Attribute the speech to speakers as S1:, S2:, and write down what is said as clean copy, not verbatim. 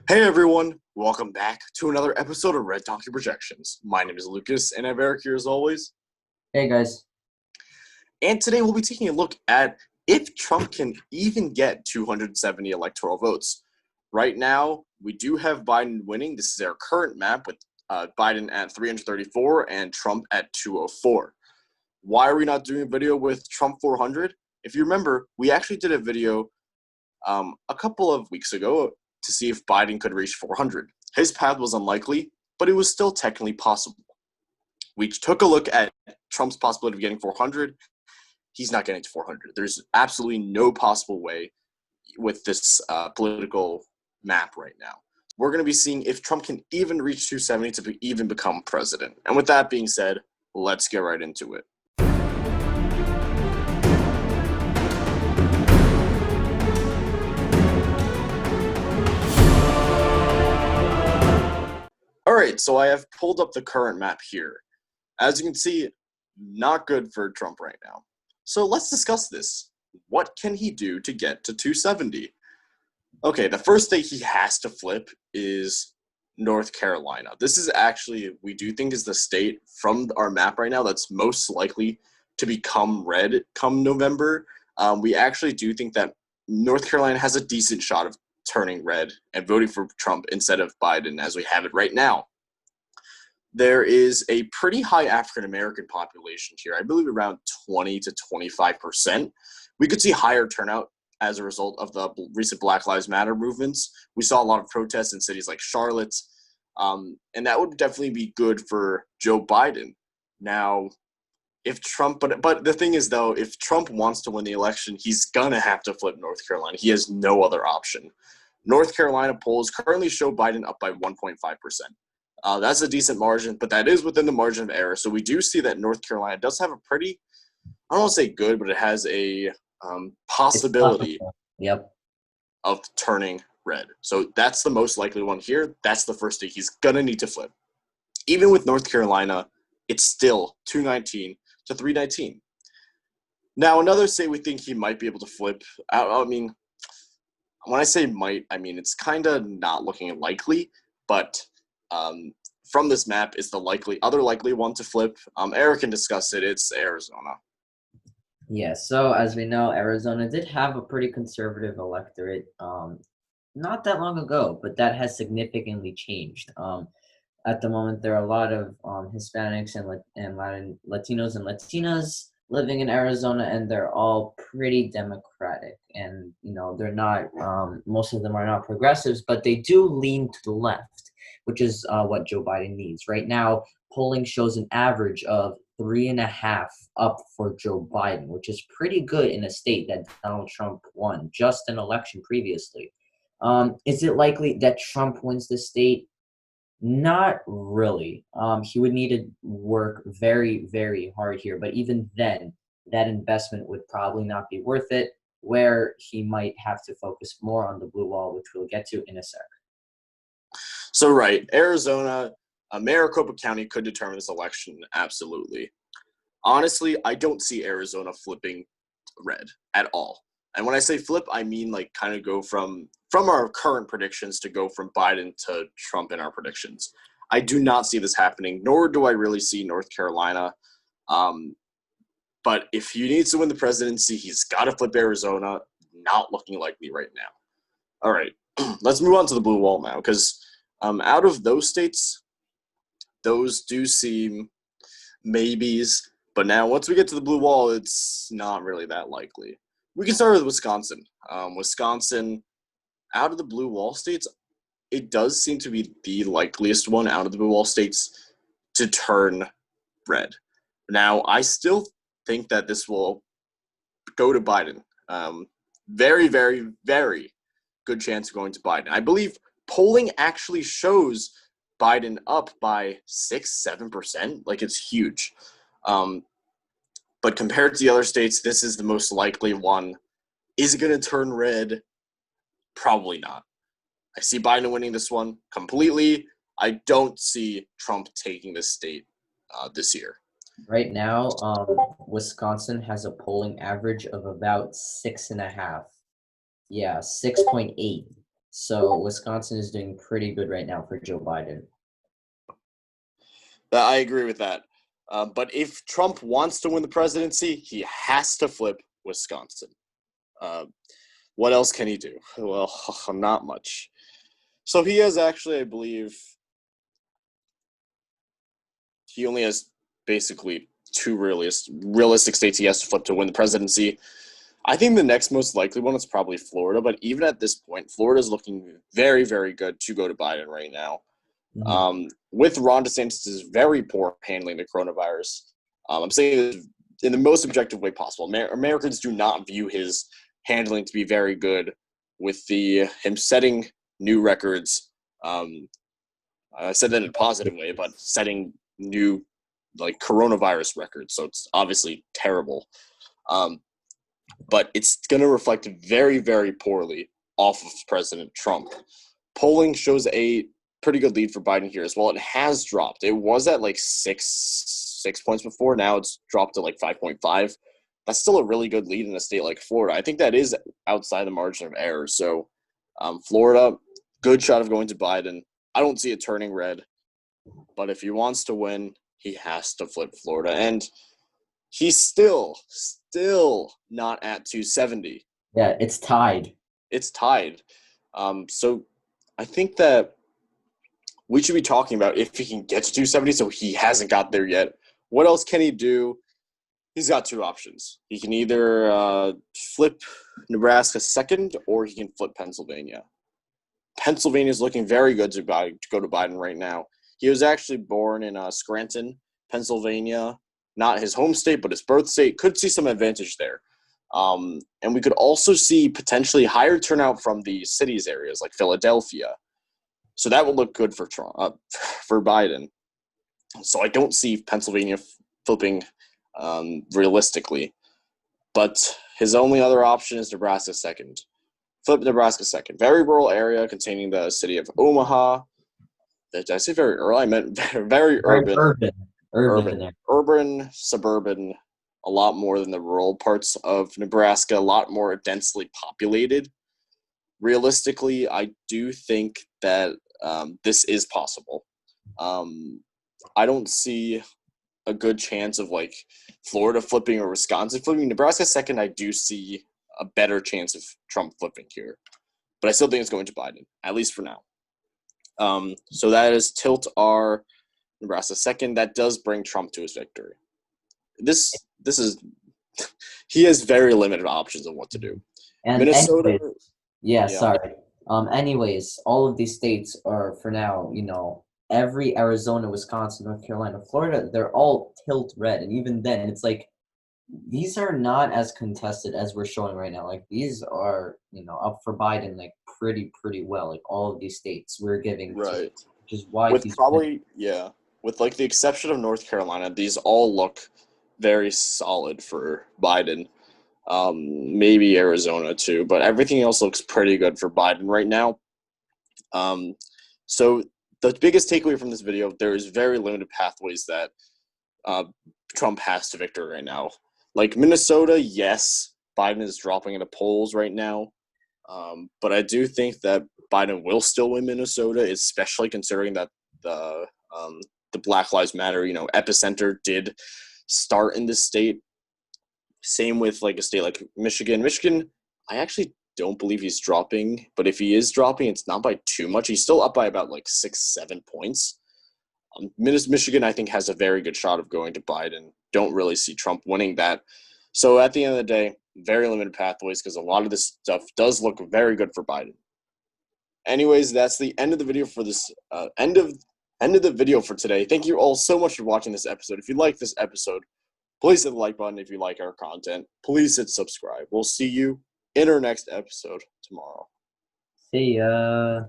S1: Hey everyone, welcome back to another episode of Red Talking Projections. My name is Lucas, and I have Eric here as always.
S2: Hey guys.
S1: And today we'll be taking a look at if Trump can even get 270 electoral votes. Right now, we do have Biden winning. This is our current map with Biden at 334 and Trump at 204. Why are we not doing a video with Trump 400? If you remember, we actually did a video a couple of weeks ago to see if Biden could reach 400. His path was unlikely, but it was still technically possible. We took a look at Trump's possibility of getting 400. He's not getting to 400. There's absolutely no possible way with this political map right now. We're going to be seeing if Trump can even reach 270 to even become president. And with that being said, let's get right into it. All right, so I have pulled up the current map here. As you can see, not good for Trump right now. So let's discuss this. What can he do to get to 270? Okay, the first state he has to flip is North Carolina. This is actually, we do think, is the state from our map right now that's most likely to become red come November. We actually do think that North Carolina has a decent shot of turning red and voting for Trump instead of Biden as we have it right now. There is a pretty high African-American population here. I believe around 20 to 25%. We could see higher turnout as a result of the recent Black Lives Matter movements. We saw a lot of protests in cities like Charlotte, and that would definitely be good for Joe Biden. Now, if Trump, but the thing is, though, if Trump wants to win the election, he's going to have to flip North Carolina. He has no other option. North Carolina polls currently show Biden up by 1.5%. That's a decent margin, but that is within the margin of error. So we do see that North Carolina does have a pretty, I don't want to say good, but it has a possibility of turning red. So that's the most likely one here. That's the first state he's going to need to flip. Even with North Carolina, it's still 219 to 319. Now, another state we think he might be able to flip, I mean, when I say might, I mean it's kind of not looking likely, but from this map is the other likely one to flip. Eric can discuss it. It's Arizona.
S2: Yeah, so as we know, Arizona did have a pretty conservative electorate not that long ago, but that has significantly changed. At the moment, there are a lot of Hispanics and Latinos and Latinas living in Arizona, and they're all pretty democratic. And, they're not, most of them are not progressives, but they do lean to the left, which is what Joe Biden needs. Right now, polling shows an average of 3.5 up for Joe Biden, which is pretty good in a state that Donald Trump won just an election previously. Is it likely that Trump wins the state? Not really. He would need to work very, very hard here. But even then, that investment would probably not be worth it, where he might have to focus more on the blue wall, which we'll get to in a sec.
S1: So, right, Arizona, Maricopa County could determine this election, absolutely. Honestly, I don't see Arizona flipping red at all. And when I say flip, I mean kind of go from our current predictions to go from Biden to Trump in our predictions. I do not see this happening, nor do I really see North Carolina. But if he needs to win the presidency, he's got to flip Arizona. Not looking likely right now. All right, let's move on to the blue wall now, because out of those states, those do seem maybes. But now, once we get to the blue wall, it's not really that likely. We can start with Wisconsin. Wisconsin, out of the blue wall states, it does seem to be the likeliest one out of the blue wall states to turn red. Now, I still think that this will go to Biden. Very, very, very good chance of going to Biden. I believe polling actually shows Biden up by 6-7%. It's huge. But compared to the other states, this is the most likely one. Is it going to turn red? Probably not. I see Biden winning this one completely. I don't see Trump taking this state this year.
S2: Right now, Wisconsin has a polling average of about 6.5. Yeah, 6.8. So Wisconsin is doing pretty good right now for Joe Biden.
S1: I agree with that. But if Trump wants to win the presidency, he has to flip Wisconsin. What else can he do? Well, not much. So he has actually, I believe, he only has basically two realistic states he has to flip to win the presidency. I think the next most likely one is probably Florida, but even at this point, Florida is looking very, very good to go to Biden right now.
S2: Mhm.
S1: With Ron DeSantis' very poor handling the coronavirus, I'm saying this in the most objective way possible. Americans do not view his handling to be very good, with him setting new records. I said that in a positive way, but setting new coronavirus records. So it's obviously terrible. But it's going to reflect very, very poorly off of President Trump. Polling shows a pretty good lead for Biden here as well. It has dropped. It was at like six points before. Now it's dropped to like 5.5. That's still a really good lead in a state like Florida. I think that is outside the margin of error. So Florida, good shot of going to Biden. I don't see it turning red. But if he wants to win, he has to flip Florida. And he's still not at 270.
S2: Yeah, it's tied.
S1: It's tied. So I think that we should be talking about if he can get to 270, so he hasn't got there yet. What else can he do? He's got two options. He can either flip Nebraska second, or he can flip Pennsylvania. Pennsylvania is looking very good to go to Biden right now. He was actually born in Scranton, Pennsylvania. Not his home state, but his birth state. Could see some advantage there. And we could also see potentially higher turnout from the cities areas like Philadelphia. So that would look good for Trump, for Biden. So I don't see Pennsylvania flipping realistically. But his only other option is Nebraska second. Flip Nebraska second. Very rural area containing the city of Omaha. Did I say very rural? I meant very urban. Urban, suburban, a lot more than the rural parts of Nebraska, a lot more densely populated. Realistically, I do think that this is possible. I don't see a good chance of like Florida flipping or Wisconsin flipping. Nebraska second, I do see a better chance of Trump flipping here. But I still think it's going to Biden, at least for now. So that is tilt R Nebraska second. That does bring Trump to his victory. This is he has very limited options of what to do.
S2: And
S1: Minnesota.
S2: anyways, sorry. Anyways, all of these states are for now, every Arizona, Wisconsin, North Carolina, Florida, they're all tilt red. And even then, it's like these are not as contested as we're showing right now. Like these are, up for Biden like pretty well. Like all of these states we're giving
S1: right.
S2: which is why
S1: with probably with like the exception of North Carolina, these all look very solid for Biden. Maybe Arizona too, but everything else looks pretty good for Biden right now. So the biggest takeaway from this video, there is very limited pathways that Trump has to victory right now. Like Minnesota, yes, Biden is dropping into polls right now. But I do think that Biden will still win Minnesota, especially considering that the Black Lives Matter, epicenter did start in this state. Same with like a state like Michigan. Michigan, I actually don't believe he's dropping, but if he is dropping, it's not by too much. He's still up by about like 6-7 points. Michigan, I think, has a very good shot of going to Biden. Don't really see Trump winning that. So at the end of the day, very limited pathways because a lot of this stuff does look very good for Biden. Anyways, that's the end of the video for this end of the video for today. Thank you all so much for watching this episode. If you like this episode, please hit the like button. If you like our content, please hit subscribe. We'll see you in our next episode tomorrow.
S2: See ya.